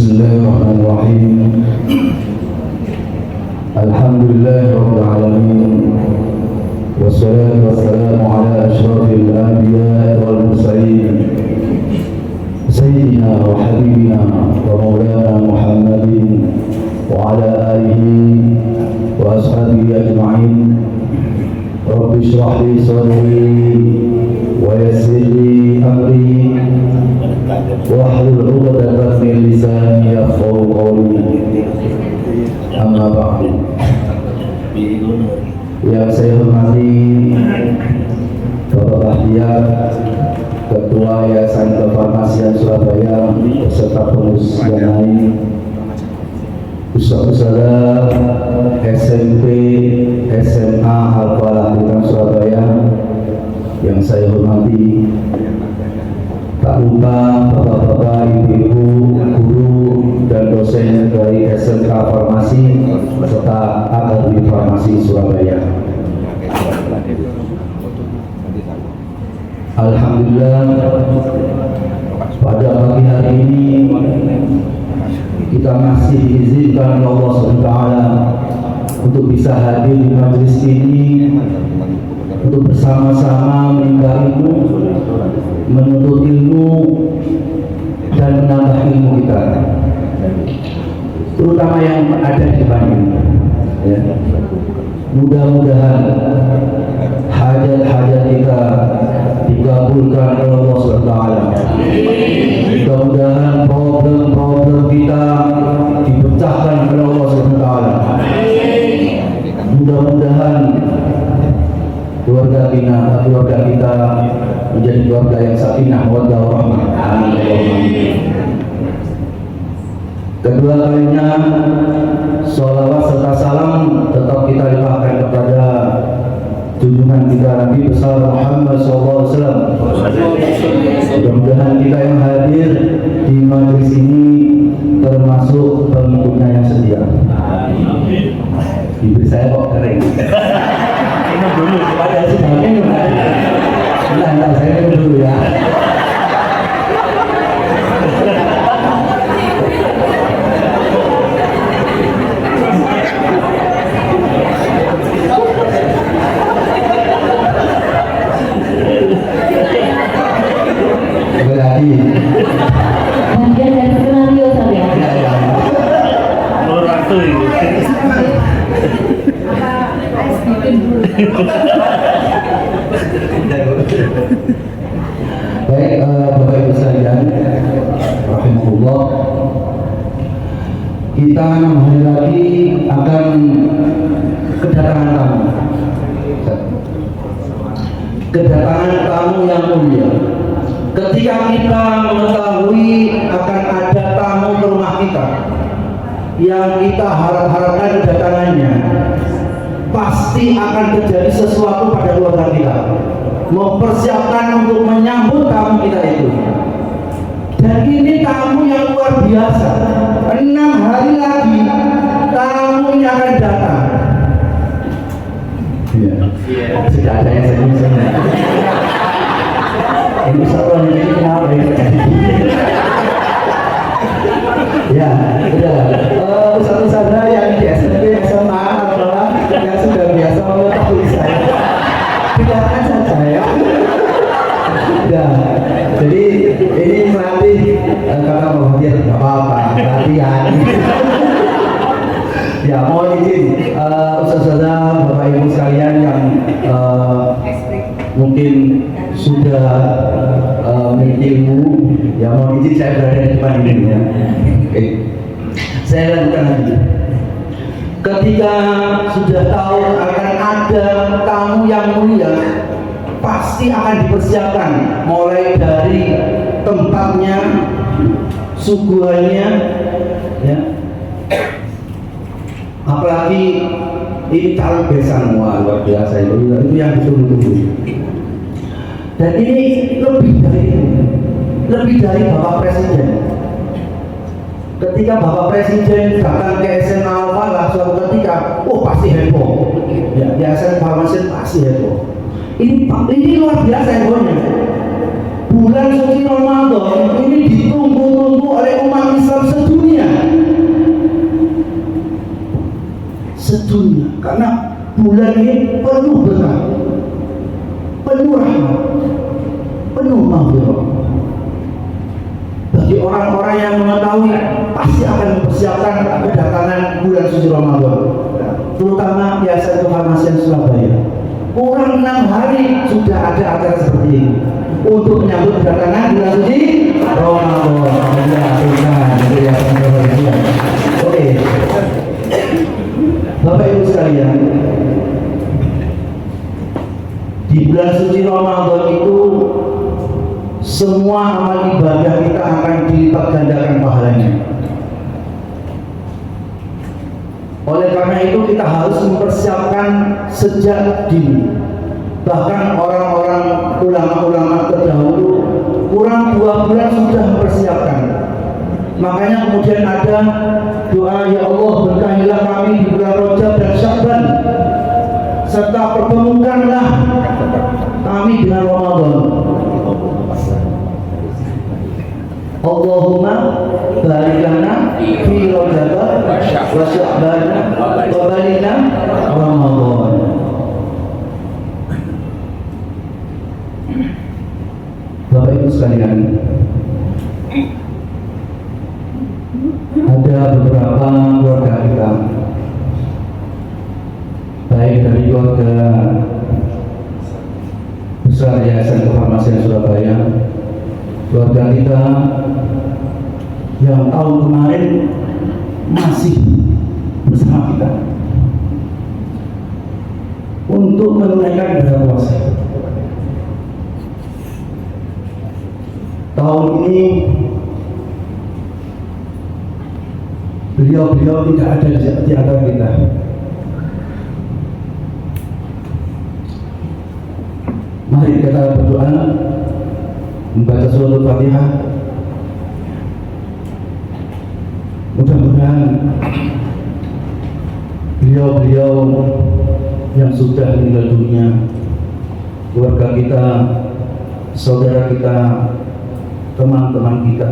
Bismillahirrahmanirrahim. Alhamdulillahirabbil alamin. Wassalatu wassalamu ala asyrafil anbiya'i wal mursalin. Sayyidina wa habibina wa maulana Muhammadin wa ala alihi wa ashabihi ajma'in. Rabbi shrah li sadri wa yassir li amri wahlul 'uqdatam min lisani yafqahu qawli. Amma ba'du. Yang saya hormati Bapak Bahtiar, Ketua Yayasan Kefarmasian Surabaya beserta pengurus yang lain, Ustaz-Ustazah SMP, SMA Al-Falah Surabaya yang saya hormati, tak lupa bapak-bapak, ibu-ibu, guru dan dosen dari SMK Farmasi serta Akademi Farmasi Surabaya. Alhamdulillah, pada pagi hari ini kita masih diizinkan Allah SWT untuk bisa hadir di majelis ini untuk bersama-sama menimba ilmu, menuntut ilmu dan menambah ilmu kita, terutama yang ada di Bandung. Ya. Mudah-mudahan hajat-hajat kita dikabulkan oleh Allah SWT. Mudah-mudahan problem-problem kita dipecahkan oleh Allah SWT. Mudah-mudahan keluarga kita menjadi keluarga yang sakinah mawaddah warahmah. Amin. Kedua kalinya, sholawat serta salam tetap kita limpahkan kepada junjungan kita Nabi besar Muhammad SAW. Mudah-mudahan kita yang hadir di majelis ini termasuk pengikutnya yang setia. Bibir saya kok kering. Ini dulu pada sebagian nah, saya dulu ya. Berarti bagian dari skenario saya. Luar waktu ini. Baik, Bapak Ibu sekalian, rahimahullah, kita 6 hari lagi akan kedatangan tamu yang mulia. Ketika kita mengetahui akan ada tamu ke rumah kita yang kita harap-harapkan kedatangannya, pasti akan terjadi sesuatu pada keluarga kita. Mempersiapkan untuk menyambut tamu kita itu. Dan ini tamu yang luar biasa. 6 hari lagi tamu ini akan datang. Iya. Sudah ada yang senyum-senyum. Ini seruan ini kenapa ya? Ya, sudah. Ustaz-ustazah yang di SMP, SMA, yang sudah biasa mengetahui saya, dengarkan saja ya. Ya, jadi ini melatih kata Muhammadiyah, tidak apa-apa, latihan. Ya, mohon izin Ustaz-ustazah, Bapak Ibu sekalian yang mungkin sudah memiliki ilmu, ya mohon izin saya berada di depan ini ya. Oke. Saya lanjutkan lagi. Ketika sudah tahu akan ada tamu yang mulia, pasti akan dipersiapkan mulai dari tempatnya, suguhannya, ya. Apalagi ini calon besan, wah luar biasa itu yang ditunggu-tunggu. Dan ini lebih dari Bapak Presiden. Ketika Bapak Presiden datang ke SMA Al-Falah suatu ketika, pasti heboh. Ya SMA Farmasi pasti heboh. Ini luar biasa hebohnya. Bulan suci Ramadan ini ditunggu-tunggu oleh umat Islam sedunia. sedunia, karena bulan ini penuh berkah, penuh rahmat, penuh maghfirah. Bagi orang-orang yang mengetahui pasti akan mempersiapkan kedatangan bulan suci Ramadan, terutama Yayasan Kefamasian Surabaya. Kurang 6 hari sudah ada acara seperti ini untuk menyambut kedatangan bulan suci Ramadan. Oke, Bapak Ibu sekalian, di bulan suci Ramadan itu semua amal ibadah kita akan dilipat gandakan pahalanya. Oleh karena itu kita harus mempersiapkan sejak dini. Bahkan orang-orang ulama-ulama terdahulu kurang 2 bulan sudah mempersiapkan. Makanya kemudian ada doa, ya Allah berkahilah kami di bulan Rajab dan Sya'ban, serta pertemukanlah kami dengan Ramadan. Allahumma barik lana fi Rajab wa Sya'ban wa balighna Ramadan. Bapak Ibu sekalian, ada beberapa keluarga kita, baik dari keluarga besar Yayasan Kefamasian Surabaya, keluarga kita yang tahun kemarin masih bersama kita untuk menunaikan ibadah puasa. Tahun ini beliau tidak ada di antara kita. Mari kita berdoa, membaca surah Al-Fatihah. Mudah-mudahan beliau yang sudah meninggal dunia, keluarga kita, saudara kita, teman-teman kita,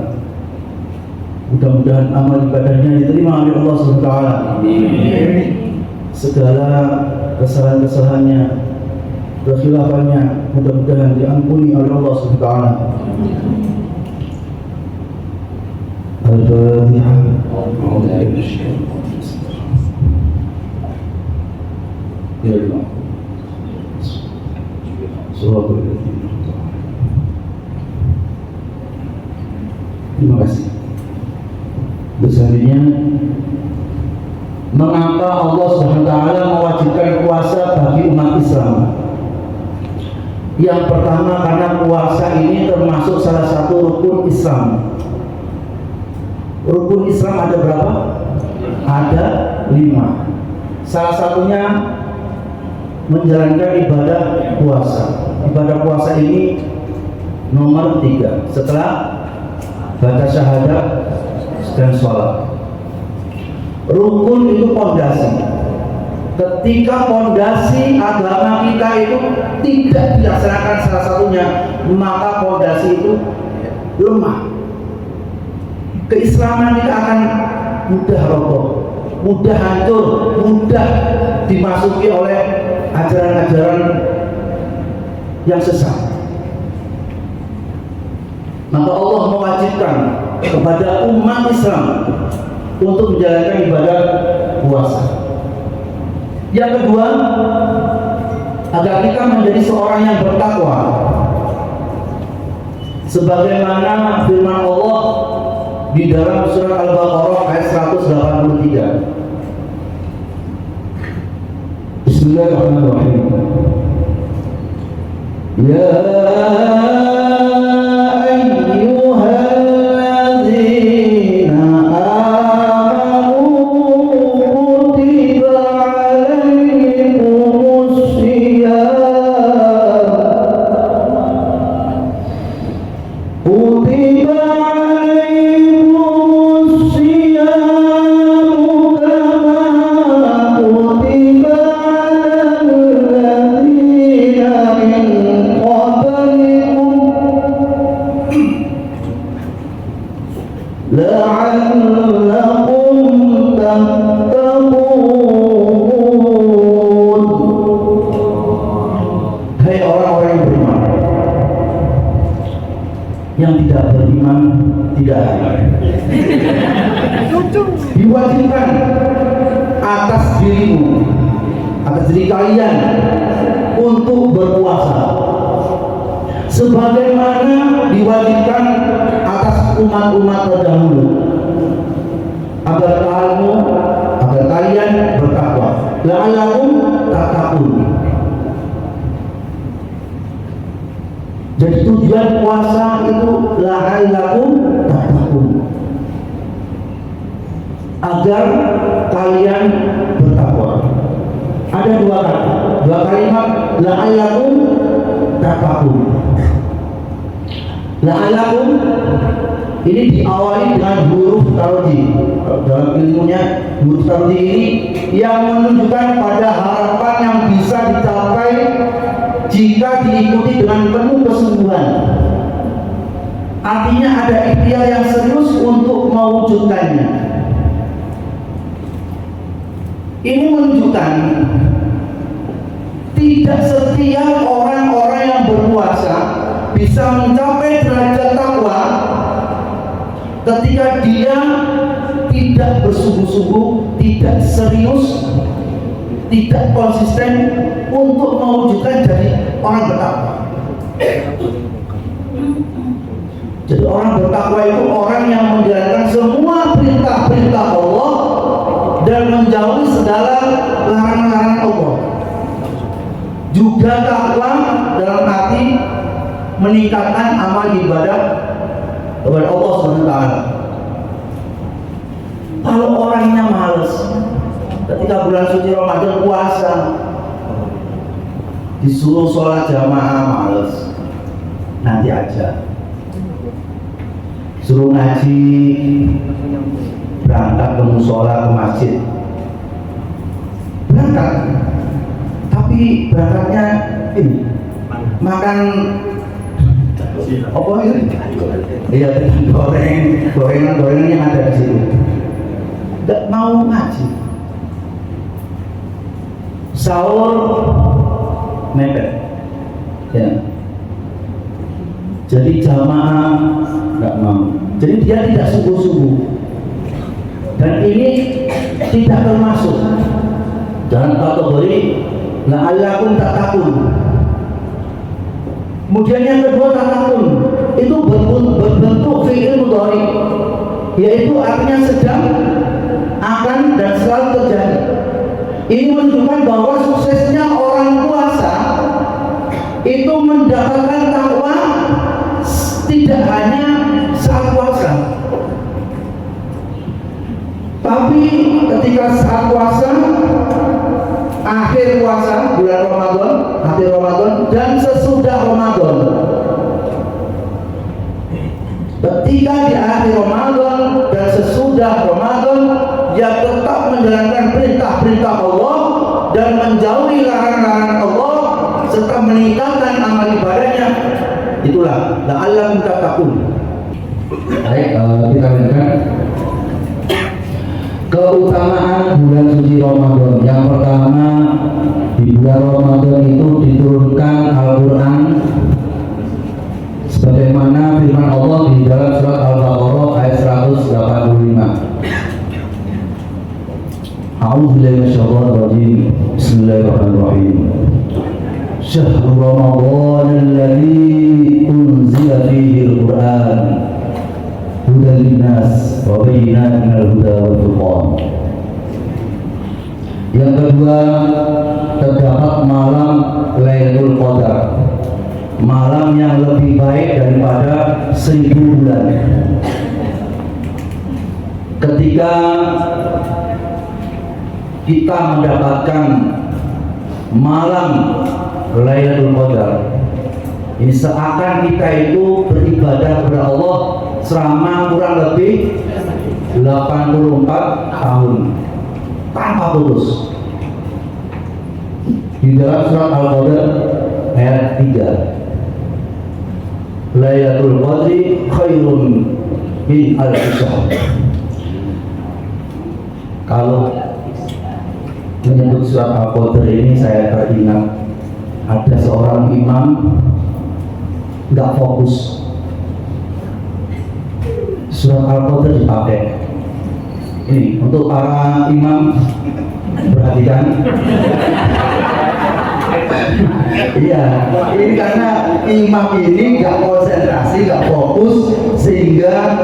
mudah-mudahan amal ibadahnya diterima oleh Allah SWT. Segala kesalahan-kesalahannya, kekhilafannya, mudah-mudahan diampuni oleh Allah SWT. Al-Fatihah. Ya Allah. Terima kasih. Selanjutnya, mengapa Allah SWT mewajibkan puasa bagi umat Islam? Yang pertama, karena puasa ini termasuk salah satu rukun Islam. Rukun Islam ada berapa? Ada 5. Salah satunya menjalankan ibadah puasa. Ibadah puasa ini nomor 3 setelah baca syahadat dan sholat. Rukun itu pondasi. Ketika pondasi agama kita itu tidak dilaksanakan salah satunya, maka pondasi itu lemah. Keislaman kita akan mudah roboh, mudah hancur, mudah dimasuki oleh ajaran-ajaran yang sesat. Maka Allah mewajibkan kepada umat Islam untuk menjalankan ibadah puasa. Yang kedua, agar kita menjadi seorang yang bertakwa, sebagaimana firman Allah di dalam surat Al-Baqarah ayat 183. Bismillahirrahmanirrahim. Ya قبلكم orang yang beriman. Yang tidak beriman tidak ada. Diwajibkan atas dirimu, atas diri kalian untuk berpuasa, sebagaimana diwajibkan atas umat-umat terdahulu, agar kalian bertakwa. La'allakum tattaqun. Jadi tujuan puasa itu la'allakum tattaqun, agar kalian bertakwa. Ada dua kalimat la'allakum tattaqun. La'allakum ini diawali dengan huruf tarji. Dalam ilmunya huruf tarji ini yang menunjukkan pada harapan yang bisa dicapai jika diikuti dengan penuh kesungguhan. Artinya ada ikhtiar yang serius untuk mewujudkannya. Ini menunjukkan tidak setiap orang-orang yang berpuasa bisa mencapai derajat takwa ketika dia tidak bersungguh-sungguh, tidak serius, tidak konsisten untuk mewujudkan jadi orang bertakwa. Jadi orang bertakwa itu orang yang menjalankan semua perintah-perintah Allah dan menjauhi segala larangan-larangan Allah. Juga takwa dalam arti meningkatkan amal ibadah kepada Allah SWT. Kalau orangnya males, ketika bulan suci Ramadan puasa, disuruh sholat jamaah males, nanti aja. Suruh ngaji, berangkat ke musola, ke masjid, berangkat, tapi berangkatnya ini makan apa itu? Iya, gorengan yang ada di situ. Tidak mau ngaji. Sahur mepet, ya. Jadi jamaah nggak mau. Jadi dia tidak sungguh-sungguh. Dan ini tidak termasuk dalam kategori la'allakum tattaqun. Kemudian yang kedua tattaqun itu berbentuk fi'il mudhari, yaitu artinya sedang, akan, dan selalu terjadi. Ini menunjukkan bahwa suksesnya orang puasa itu mendapatkan takwa tidak hanya saat puasa, tapi ketika saat puasa, akhir puasa, bulan Ramadan, akhir Ramadan, dan sesudah Ramadan. Ketika di akhir Ramadan dan sesudah Ramadan, dia tetap menjalankan perintah-perintah Allah dan menjauhi larangan-larangan Allah serta meningkatkan amal ibadahnya. Itulah la'allakum tattaqun. Baik, kita lanjutkan keutamaan bulan suci Ramadan. Yang pertama, di bulan Ramadan itu diturunkan Al-Quran sebagaimana firman Allah di dalam surat Al-Baqarah ayat 185. A'udzubillahi minasyaitonir rajim. Bismillahirrahmanirrahim. Syahrul Ramadan alladzi unzila fihi al-Qur'an hudan linnas wa bayyinatin minal huda wal furqan. Yang kedua, terdapat malam Lailatul Qadar, malam yang lebih baik daripada 1000 bulan. Ketika kita mendapatkan malam Lailatul Qadar, ini seakan kita itu beribadah kepada Allah selama kurang lebih 84 tahun tanpa putus. Di dalam surat Al-Qadar ayat 3, Lailatul Qadri khairun min alfi syahr. Kalau menyebut surat Al-Qadar ini, saya teringat ada seorang imam nggak fokus, surat Al-Qadr dipakai. Ini untuk para imam, perhatikan. Iya, ini karena imam ini nggak konsentrasi, nggak fokus, sehingga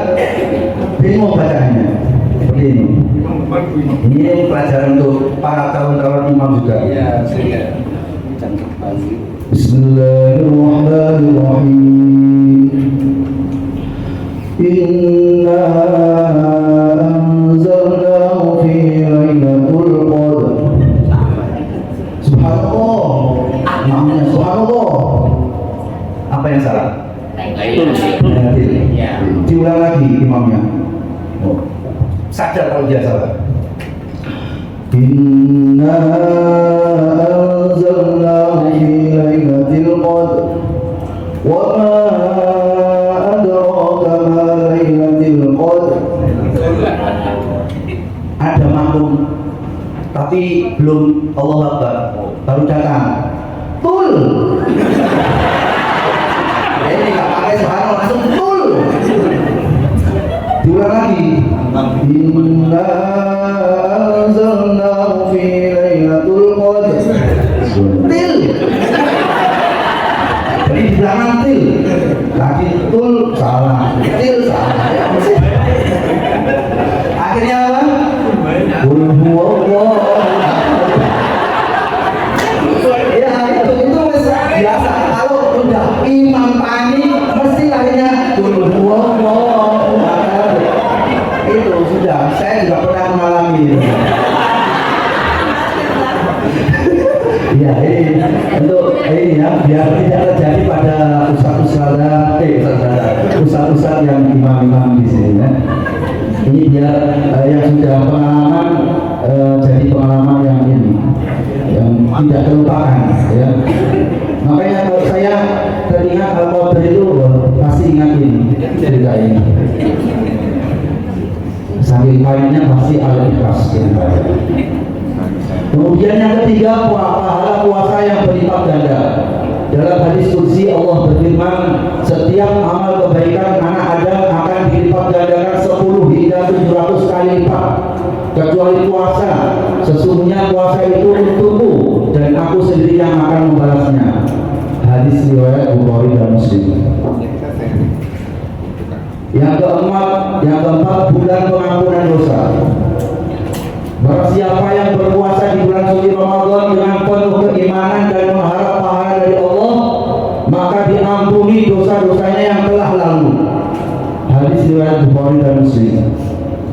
bingung bacanya. Seperti ini. Ini pelajaran untuk para calon-calon imam juga. Ya, Bismillahirrahmanirrahim. Inna anzalnahu fi lailatul qadr. Subhanallah. Namanya subhanallah. Apa yang salah? Diulang lagi imamnya. Oh. Sadar kalau dia salah. Inna anzalnahu fi lailatul qadr. Wa ma adraka ma lailatul qadr. Ada makmum tapi belum Allah Akbar, baru datang. Tul. Ini nggak pakai subhanallah, langsung tul. Diulang lagi. Inna anzalnahu fi lailatul qadr. Til. Jadi di belakang til. Lagi tul salah. Til salah. Akhirnya apa? Qul huwallahu. Ya itu biasa. Kalau udah imam panik mesti akhirnya qul huwallahu ahad. Itu sudah, saya juga pernah mengalami itu. Ya ini untuk ini ya, biar tidak terjadi pada ustaz-ustaz yang imam-imam di sini ya. Ini biar yang sudah pengalaman jadi pengalaman yang ini, yang tidak terlupakan ya. Makanya kalau saya teringat Al-Qadr itu pasti ingat ini cerita ini. Sambil lainnya pasti Al-Ikhlas. Kemudian yang ketiga, pahala puasa yang berlipat ganda. Dalam hadis qudsi Allah berfirman, setiap amal kebaikan anak Adam akan dilipat gandakan 10 hingga 700 kali lipat, kecuali puasa. Sesungguhnya puasa itu untukku dan aku sendiri yang akan membalasnya. Hadis riwayat Bukhari dan Muslim. Yang keempat bulan pengampunan dosa. Barang siapa yang berpuasa di bulan suci Ramadan dengan penuh keimanan dan mengharap pahala dari Allah, maka diampuni dosa-dosanya yang telah lalu. Hadis riwayat Bukhari dan Muslim.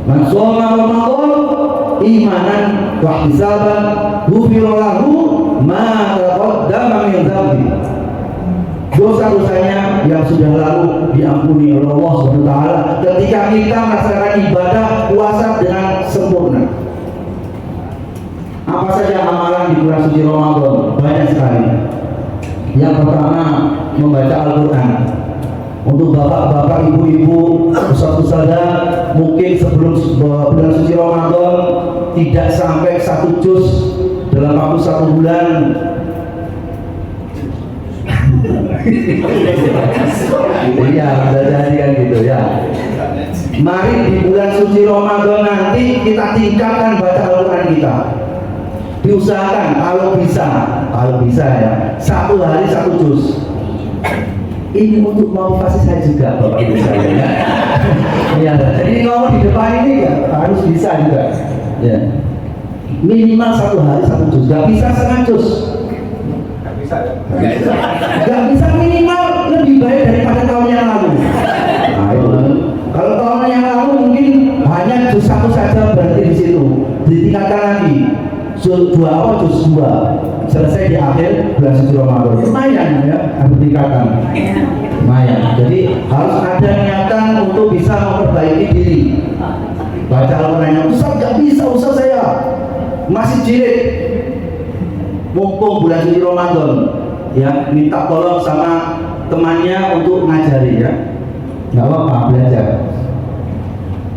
Man shoma Ramadan imanan wa ihtisaban ghufira lahu ma taqaddama min dhanbi. Dosa-dosanya yang sudah lalu diampuni oleh Allah Subhanahu wa taala ketika kita melaksanakan ibadah puasa dengan sempurna. Apa saja amalan di bulan suci Ramadan? Banyak sekali. Yang pertama, membaca Al-Quran. Untuk bapak-bapak, ibu-ibu, ustaz-ustazah, mungkin sebelum bulan suci Ramadan tidak sampai 1 juz dalam waktu 1 bulan. Iya, sudah jadi kan gitu ya. Mari di bulan suci Ramadan nanti kita tingkatkan baca Al-Quran kita. Diusahakan kalau bisa ya, 1 hari 1 juz. Ini untuk motivasi saya juga Bapak Ibu saya ya. Ya, jadi ngomong di depan ini ya harus bisa juga. Ya. Minimal 1 hari 1 juz. Gak bisa setengah juz. Gak bisa minimal lebih baik daripada tahun yang lalu. Kalau tahun yang lalu mungkin hanya juz 1 saja berarti di situ. Ditingkatkan lagi. Juz 2 selesai di akhir bulan suci Ramadan. Lumayan ya, ada tingkatan. Lumayan. Jadi harus ada niatan untuk bisa memperbaiki diri. Baca Al-Quran. Ustaz gak bisa, Ustaz saya masih jilid. Mumpung bulan suci Ramadan, ya minta tolong sama temannya untuk ngajari ya. Nggak apa-apa, belajar.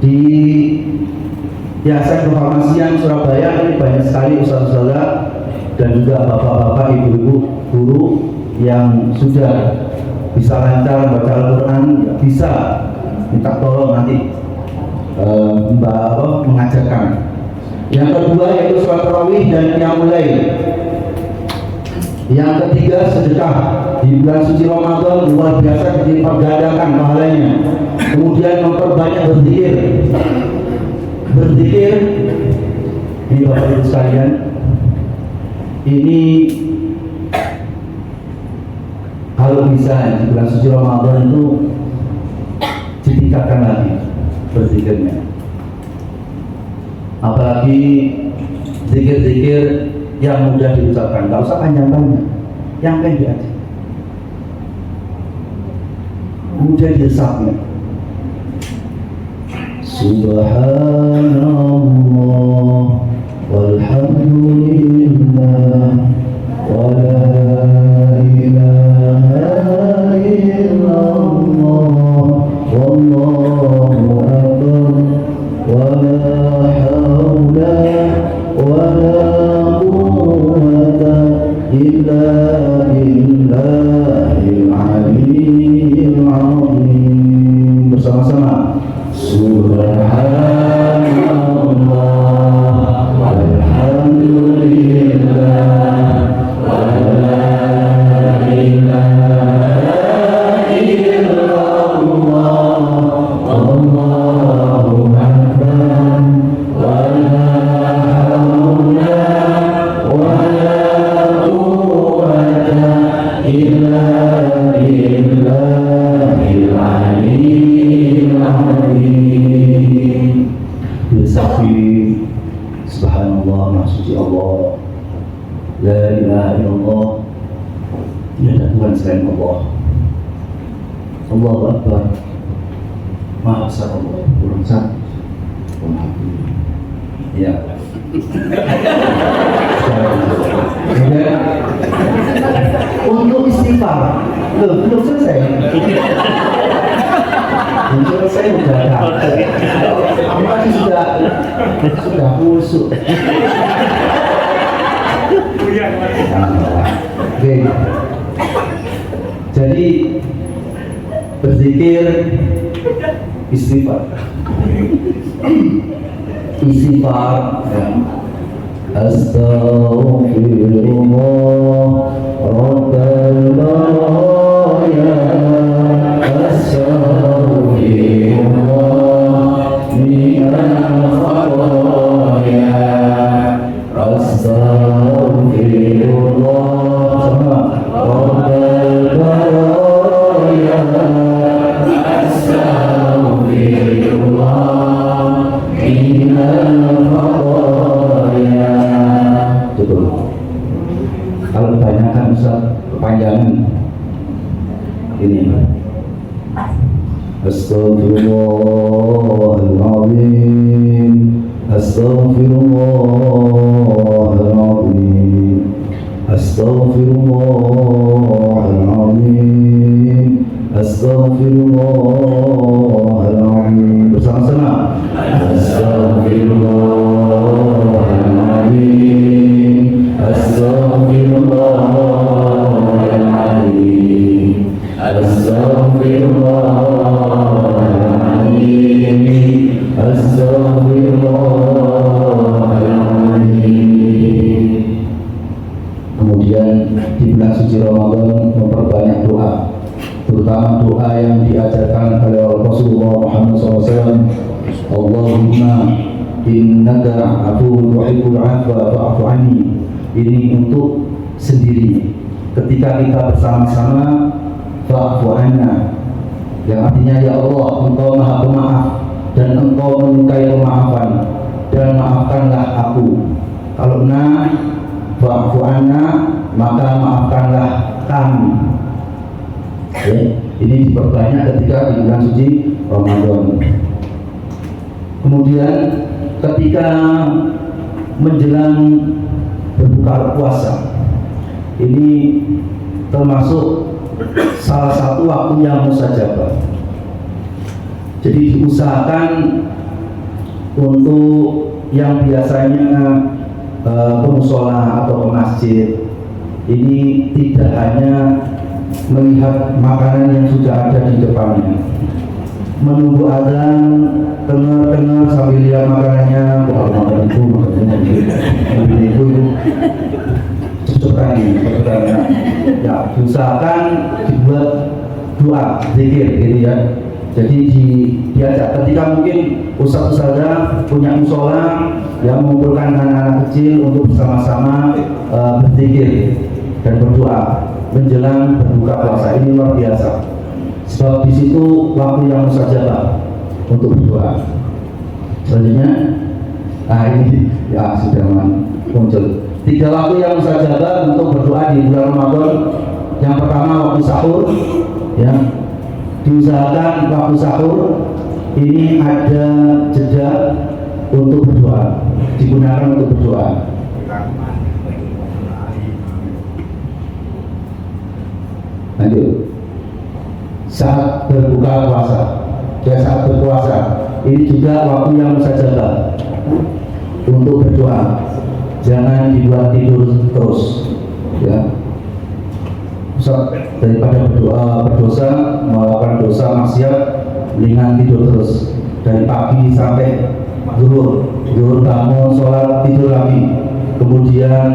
Di Yayasan Kefarmasian Surabaya ini banyak sekali ustaz-ustazah dan juga bapak-bapak, ibu-ibu guru yang sudah bisa lancar baca Al-Quran bisa minta tolong nanti Mbak mengajarkan. Yang kedua yaitu sholat tarawih dan qiyamul lail. Yang ketiga sedekah di bulan suci Ramadan luar biasa dilipat gandakan pahalanya. Kemudian memperbanyak berzikir. Berzikir ini Bapak Ibu sekalian, ini kalau bisa di bulan suci Ramadan itu ditingkatkan lagi berzikirnya. Apalagi zikir-zikir yang mudah diucapkan, nggak usah panjang-panjang, yang pendek aja, mudah diresapnya. Subhanallah walhamdulillah wa la ilaha illallah wallahu akbar wa la hawla wa la quwwata illa billahil aliyyil azim. Bersama-sama Subhanallah walhamdulillah wa la ilaha illallah wallahu akbar wa la hawla wa la quwwata illa billahil aliyyil azim. Bisafi subhanallah, maha suci Allah, la ilaha illallah, tiada Tuhan selain Allah, Allahu akbar, maha besar Allah, kurang satu. Ya. Kemudian untuk istighfar, belum selesai. Belum selesai udah tadi sudah busuk. Oke. Jadi berzikir, istighfar. Istighfar ya. Astaghfirullah Rabbal baraya, astaghfirullah minal khataya, astaghfirullah Rabbal baraya, astaghfirullah minal khataya. Betul. Kalau kebanyakan Ustaz kepanjangan ini. Astaghfirullahaladzim, astaghfirullahaladzim, astaghfirullahaladzim, astaghfirullahaladzim. Bersama-sama. Astaghfirullahaladzim, astaghfirullahaladzim, astaghfirullahaladzim, astaghfirullahaladzim. Kemudian di bulan suci Ramadan memperbanyak doa, terutama doa yang diajarkan oleh Rasulullah Muhammad SAW. Allahumma innaka afuwwun tuhibbul afwa fa'fu anni. Ini untuk sendiri. Ketika kita bersama-sama, fa'fu anna, yang artinya ya Allah, Engkau Maha Pemaaf dan Engkau menyukai pemaafan, dan maafkanlah aku. Kalau na fa'fu anna, maka maafkanlah kami. Ya, ini diperbanyak ketika di bulan suci Ramadan. Kemudian ketika menjelang berbuka puasa, ini termasuk salah satu waktu yang mustajabah. Jadi diusahakan untuk yang biasanya ke mushola atau ke masjid, ini tidak hanya melihat makanan yang sudah ada di depannya, menunggu azan, dengar sambil lihat makanannya, wah makan itu cepat ya, usahakan dibuat doa, zikir gitu ya. Jadi diajak ketika mungkin ustaz-ustazah punya musola yang mengumpulkan anak-anak kecil untuk bersama-sama berzikir dan berdoa menjelang berbuka puasa. Ini luar biasa. Sebab di situ waktu yang mustajabah untuk berdoa. Selanjutnya, ini ya sudah muncul. 3 waktu yang mustajabah untuk berdoa di bulan Ramadan. Yang pertama waktu sahur, ya. Diusahakan waktu sahur ini ada jeda untuk berdoa, digunakan untuk berdoa. Lanjut. Saat berbuka puasa, ya saat berpuasa, ini juga waktu yang mustajabah untuk berdoa. Jangan dibuat tidur terus, ya. Daripada berdosa, melakukan dosa maksiat, mendingan tidur terus dari pagi sampai zuhur bangun, sholat, tidur lagi, kemudian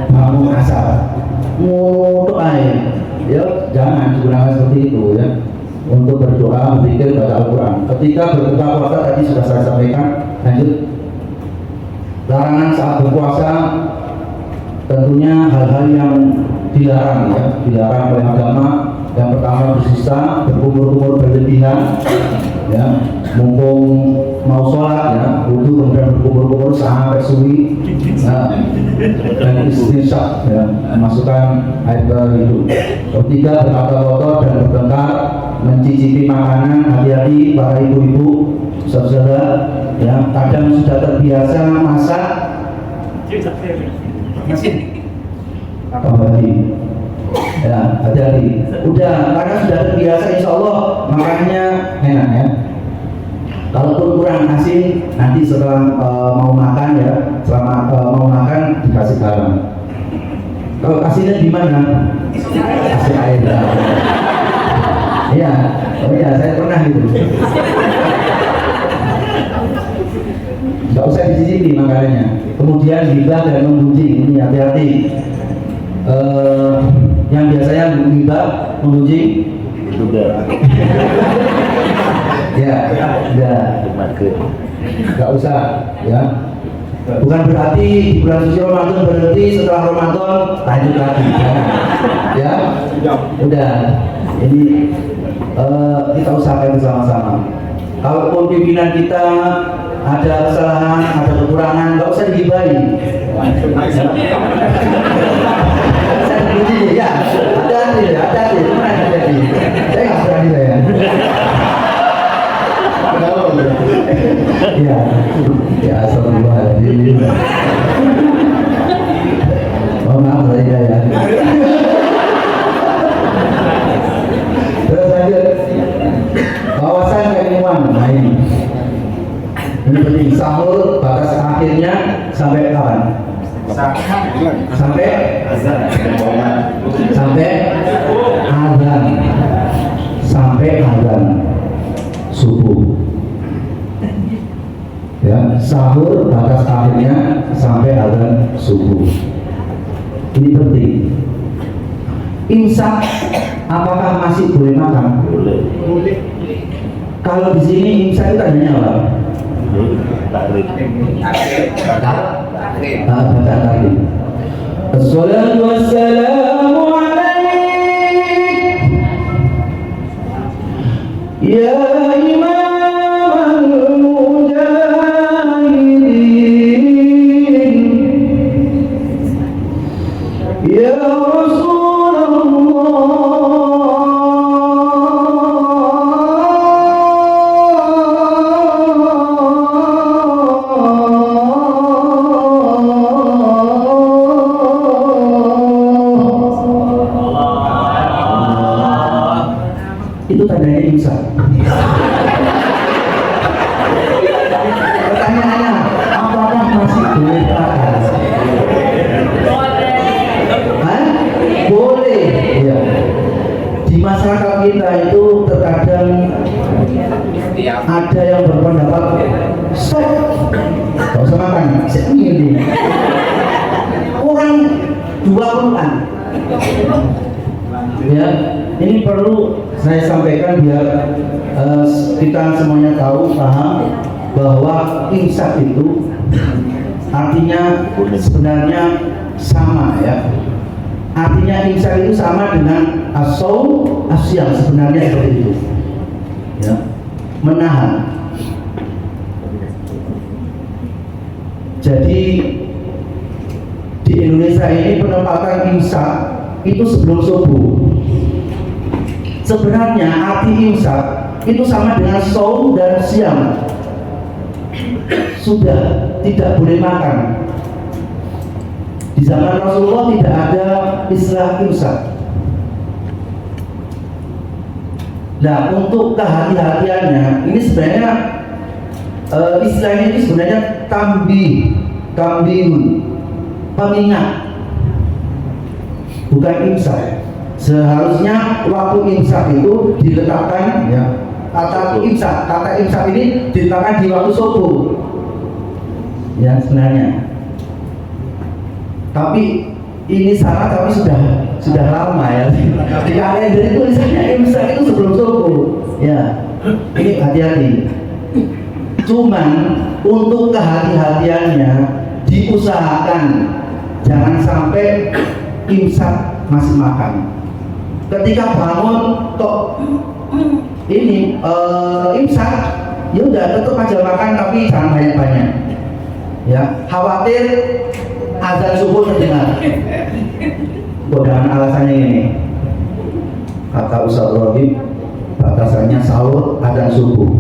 bangun asar, untuk air, ya jangan digunakan seperti itu ya. Untuk berdoa, berzikir, baca Al-Quran. Ketika berbuka puasa tadi sudah saya sampaikan. Lanjut, larangan saat berpuasa tentunya hal-hal yang dilarang ya, dilarang oleh agama. Yang pertama bersisa, berkumur-kumur berlebihan, ya, mumpung mau sholat ya, wudhu kemudian berkumur-kumur sampai suwi, nah, dan istinsak ya, masukkan air ke hidung. Ketiga, berkata kotor dan bertengkar, mencicipi makanan. Hati-hati para ibu-ibu, saudara, ya, kadang sudah terbiasa masak. Kembali, ya hati-hati. Udah karena sudah terbiasa, insya Allah makannya enak ya. Kalaupun kurang asin, nanti setelah mau makan ya, selama mau makan dikasih garam. Kalau asinnya di mana? Asin air. Iya, oh iya saya pernah gitu. Gak usah dicicipi makanannya. Kemudian ghibah dan menggunjing, ini hati-hati. Yang biasanya ghibah, menggunjing juga. ya, nggak usah ya. Bukan berarti di bulan suci Ramadan berhenti, setelah Ramadan lanjut lagi ya. Udah, ini kita usahakan bersama-sama. Kalaupun pimpinan kita ada kesalahan, ada kekurangan, nggak usah digibahi. Saya dipuji ya, hati-hati, hati-hati. Saya nggak berani saya. Ya, ya astagfirullahaladzim. Oh maaf saya ya. Terus lanjut. Kawasan keilmuan, nah ini penting. Sahur batas akhirnya sampai kapan? Sampai azan. Sampai azan subuh. Ya, sahur batas akhirnya sampai azan subuh. Ini penting. Imsak apakah masih boleh makan? Boleh. Kalau di sini imsak itu tandanya apa? Takrib. Assalatu wassalamu alaik ya imam al-mujahidin ya itu tandanya imsak. Pertanyaannya, apakah masih boleh makan? Hah? masyarakat kita itu terkadang ada yang berpendapat stop, gak usah makan, ini kurang 20-an. Ya, ini perlu saya sampaikan biar kita semuanya tahu, paham bahwa imsak itu artinya sebenarnya sama ya. Artinya imsak itu sama dengan as-shaum, as-syam, sebenarnya seperti itu. Ya, menahan. Jadi di Indonesia ini penempatan imsak itu sebelum subuh. Sebenarnya arti imsak itu sama dengan shaum dan syam. Sudah tidak boleh makan. Di zaman Rasulullah tidak ada istilah imsak. Nah, untuk kehati-hatiannya, ini sebenarnya istilahnya itu sebenarnya tambihun, pengingat, bukan imsak. Seharusnya waktu imsak itu diletakkan, ya, kata imsak ini diletakkan di waktu subuh, ya sebenarnya. Tapi ini salah, tapi sudah lama ya. Di kalender itu tulisannya imsak itu sebelum subuh. Ya, ini hati-hati. Cuman untuk kehati-hatiannya diusahakan jangan sampai imsak masih makan. Ketika bangun kok ini imsak, ya udah tetap aja makan tapi jangan banyak-banyak. Ya, khawatir azan subuh terdengar. Dengan alasannya ini, kata Ustaz Rohim, batasannya sahur azan subuh.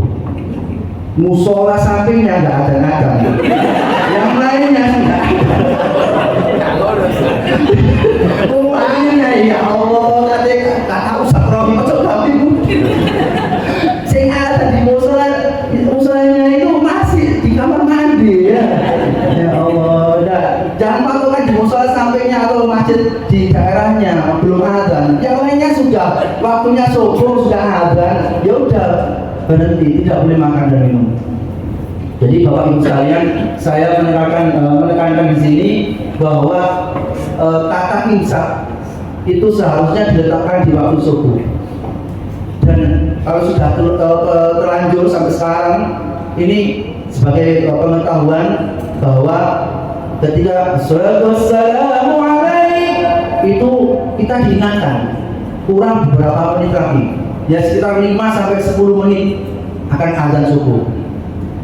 Musola sampingnya nggak ada nadam, yang lainnya enggak. Lainnya ya Allah, kata Ustaz Rohim coba bingung. Sing ada di musolanya itu masih di kamar mandi ya. Ya Allah, jangan patokan di musola sampingnya atau masjid di daerahnya belum azan. Yang lainnya sudah waktunya subuh, sudah azan, ya udah berhenti, tidak boleh makan dan minum. Jadi Bapak Ibu sekalian, saya menekankan di sini bahwa kata imsak itu seharusnya diletakkan di waktu subuh. Dan kalau sudah terlanjur sampai sekarang, ini sebagai pengetahuan bahwa ketika assalamualaikum itu kita diingatkan kurang beberapa menit lagi, ya sekitar 5 sampai 10 menit akan azan subuh.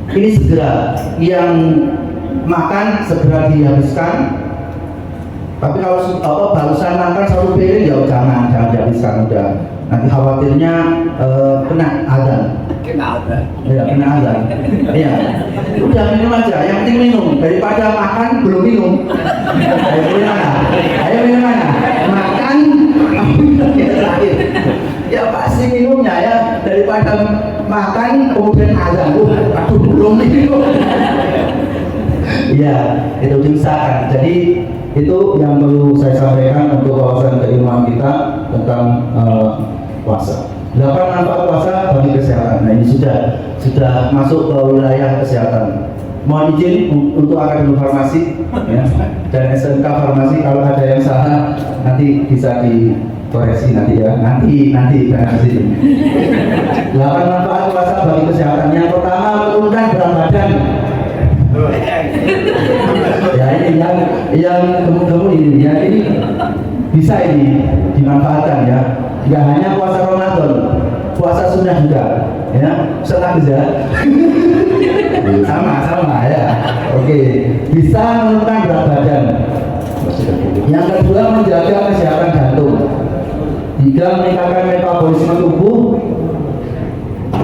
Ini segera, yang makan segera dihabiskan. Tapi kalau barusan makan satu piring ya jangan dihabiskan, udah nanti khawatirnya kena azan. Ya, kena azan. Iya. Udah minum aja, yang penting minum daripada makan belum minum. Ayo minum mana? Makan ya terakhir. Ya pasti minumnya ya, daripada makan kemudian azan. Aduh belum minum. Iya, itu diusahakan. Jadi itu yang perlu saya sampaikan untuk wawasan keilmuan kita tentang puasa. 8 manfaat puasa bagi kesehatan. Nah, ini sudah masuk ke wilayah kesehatan. Mohon izin untuk Akademi Farmasi ya, dan SMK Farmasi, kalau ada yang salah nanti bisa dikoreksi nanti ya. Nanti jangan di sini. 8 manfaat puasa bagi kesehatan. Yang pertama, menurunkan berat badan. Ya ini yang gemuk-gemuk ini ya, ini bisa ini dimanfaatkan ya. Tidak hanya puasa Ramadan, puasa sunnah juga ya, setelah kerja sama ya. Oke, bisa menurunkan berat badan. Yang kedua, menjaga kesehatan jantung. 3, meningkatkan metabolisme tubuh.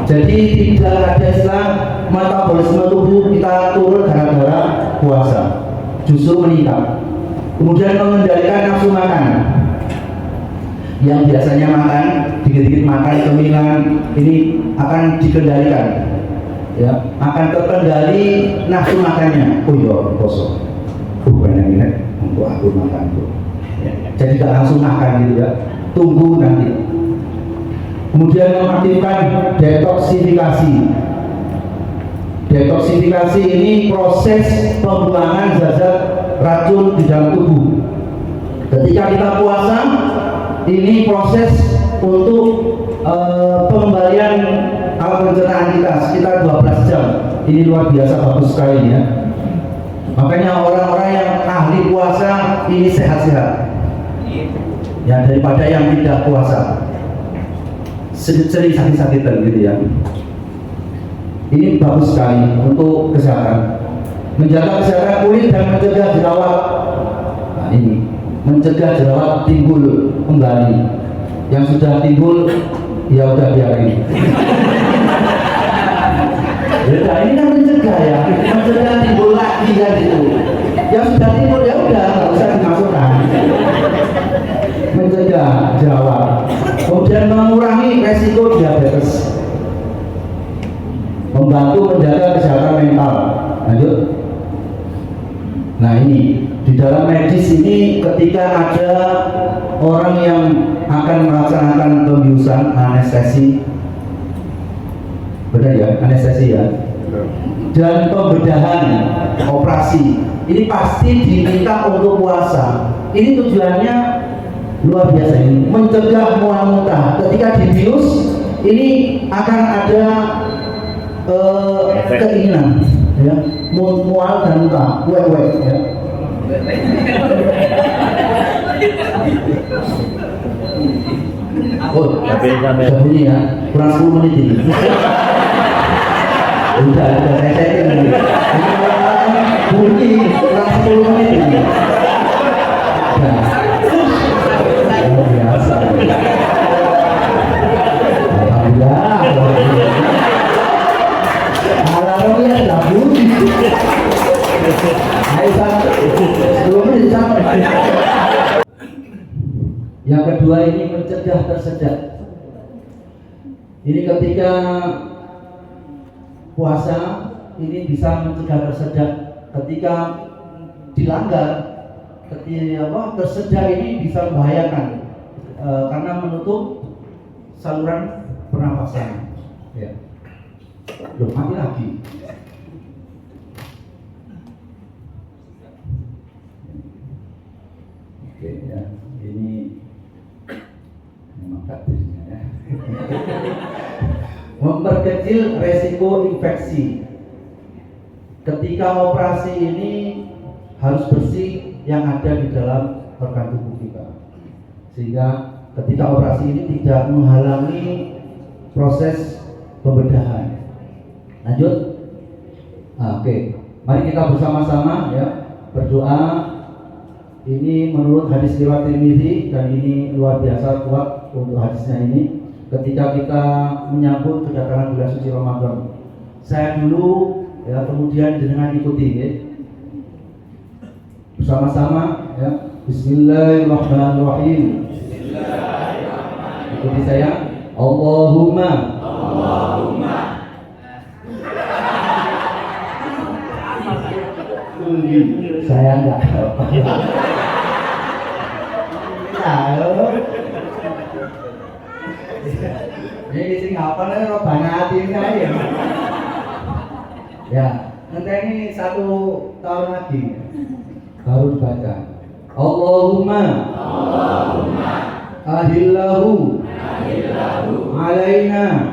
Jadi tidak ada istilah metabolisme tubuh kita turun gara-gara puasa, justru meningkat. Kemudian mengendalikan nafsu makan. Yang biasanya makan, dikit-dikit makan cemilan, ini akan dikendalikan. Ya, akan terkendali nafsu makannya. Oh iya, kosong. Bukan yang ini untuk aku makan tuh. Ya, jadi tidak langsung makan gitu ya. Tunggu nanti. Kemudian mengaktifkan detoksifikasi. Detoksifikasi ini proses pembuangan zat racun di dalam tubuh. Ketika kita puasa, ini proses untuk pengembalian alat pencernaan kita sekitar 12 jam. Ini luar biasa bagus sekali ya. Makanya orang-orang yang ahli puasa ini sehat-sehat ya, daripada yang tidak puasa sering sakit-sakitan gitu ya. Ini bagus sekali untuk kesehatan, menjaga kesehatan kulit dan mencegah jerawat. Nah, ini mencegah jerawat timbul kembali. Yang sudah timbul ya udah biarin. Ya, ini kan mencegah ya, mencegah timbul lagi kan itu. Yang sudah timbul ya udah nggak usah dimasukkan. Mencegah jerawat, kemudian mengurangi resiko diabetes, membantu menjaga kesehatan mental. Lanjut. Nah ini di dalam medis ini ketika ada orang yang akan melaksanakan pembiusan, anestesi, benar ya, anestesi ya, dan pembedahan, operasi, ini pasti diminta untuk puasa. Ini tujuannya luar biasa, ini mencegah mual muntah. Ketika dibius ini akan ada keinginan ya, mual dan muntah, wek ya. Oh, udah bunyi ya, kurang 10 menit ini. Udah saya setting ini. Bunyi kurang 10 menit ini. Luar biasa. Alhamdulillah. Alarmnya sudah bunyi. Ayo sampai 10 menit sampai. Yang kedua ini mencegah tersedak. Ini ketika puasa ini bisa mencegah tersedak. Ketika dilanggar, tersedak ini bisa membahayakan karena menutup saluran pernapasan. Ya. Loh, mati lagi. Oke ya, ini memang takdirnya ya. Memperkecil resiko infeksi. Ketika operasi ini harus bersih yang ada di dalam organ tubuh kita, sehingga ketika operasi ini tidak menghalangi proses pembedahan. Lanjut. Oke. Mari kita bersama-sama ya berdoa. Ini menurut hadis riwayat Tirmidzi dan ini luar biasa kuat untuk hadisnya ini. Ketika kita menyambut kedatangan bulan suci Ramadan, saya dulu ya, kemudian dengan ikuti ya. Bersama-sama ya. Bismillahirrahmanirrahim. Ikuti saya. Allahumma saya enggak. Ini sing apa nih robana hati saya. Ya, nanti ini 1 tahun lagi baru dibaca. Allahumma ahillahu alaina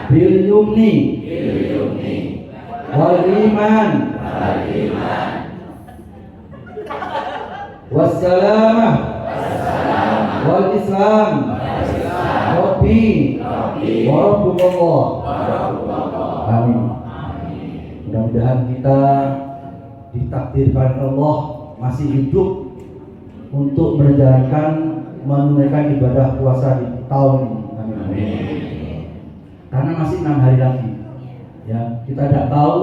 bil yumni wal iman wassalamah wal islam Rabbi wa rabbukallah. Amin. Mudah-mudahan kita ditakdirkan Allah masih hidup untuk menunaikan ibadah puasa di tahun ini. Amin. Karena masih 6 hari lagi. Ya, kita tidak tahu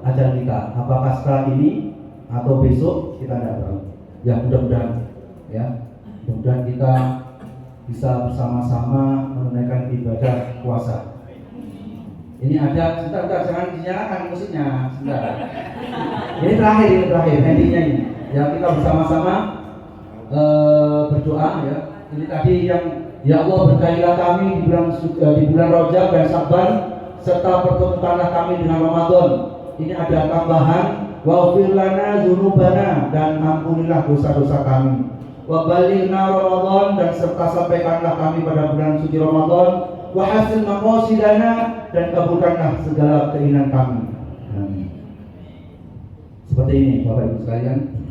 ajal kita apakah setelah ini atau besok, kita tidak tahu. Ya, mudah-mudahan ya, mudah-mudahan kita bisa bersama-sama menunaikan ibadah puasa. Ini ada, sebentar jangan dinyalakan musiknya, sebentar. Ini terakhir endingnya ini. Ya, kita bersama-sama berdoa ya. Ini tadi yang Ya Allah, berkahilah kami di bulan Rajab dan Sya'ban, serta pertemukanlah kami dengan Ramadan. Ini ada tambahan, waghfir lana dzunubana, dan ampunilah dosa-dosa kami. Wa balighna Ramadan, dan serta sampaikanlah kami pada bulan suci Ramadan. Wa hasil maqasidana, dan kabulkanlah segala keinginan kami. Amin. Seperti ini Bapak Ibu sekalian.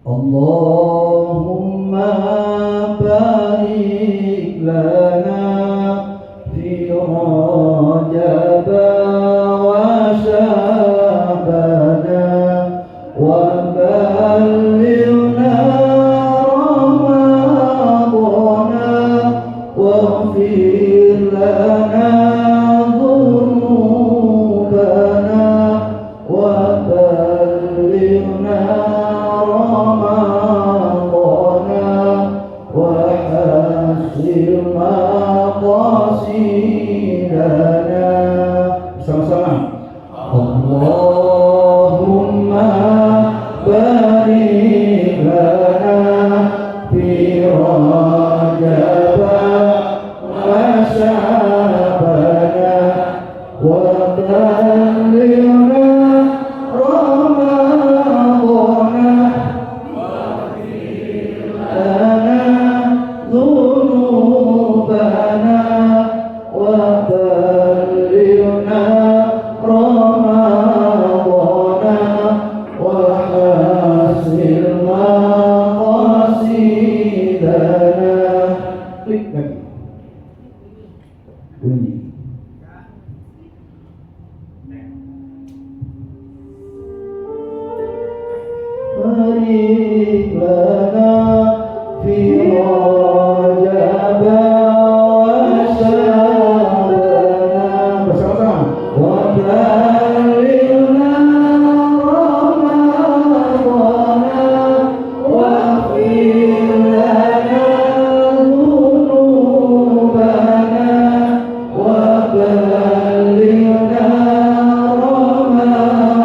Allahumma barik lana fi Rajab wa Sya'bana wa balighna Ramadana waghfir lana dhunubana wa balighna bersama-sama. Allahumma barik lana fi Rajab wa Sya'bana wa balighna Ramadana lana dhunubana wa balighna Ramadana wa hasil maqasidana. Klik lagi. Bunyi. Barik lana fi Rajab wa Sya'bana, bersama-sama. Wa balighna Ramadana waghfir lana dhunubana wa balighna Ramadana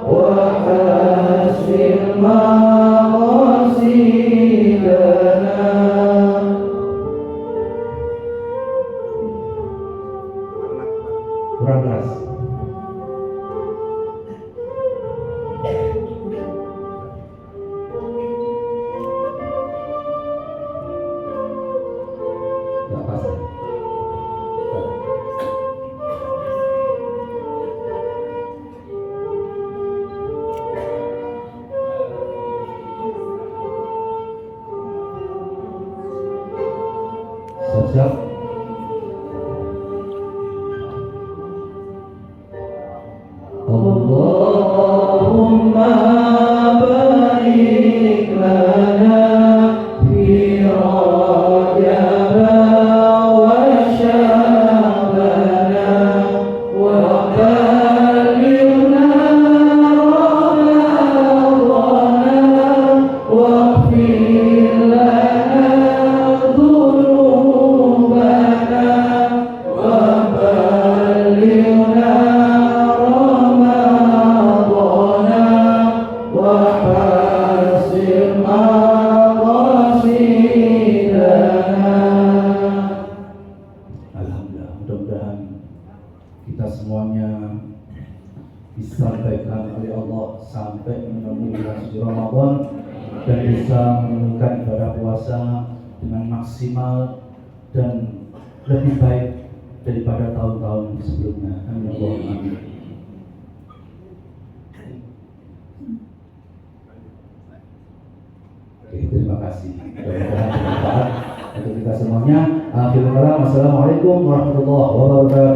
wa hasil maqasidana. Kurang keras. Nggak pas. Siap-siap. Allahumma barik lana fi Rajab wa Sya'bana wa balighna Ramadana waghfir lana dhunubana wa balighna Alhamdulillah, mudah-mudahan kita semuanya disampaikan oleh Allah sampai menemui bulan suci Ramadan dan bisa menunaikan ibadah puasa dengan maksimal dan lebih baik daripada tahun-tahun sebelumnya. Amin ya Allah. Amin. Oke, terima kasih. Mudah-mudahan bermanfaat untuk kita semuanya. Akhirul kalam, wassalamualaikum warahmatullahi wabarakatuh.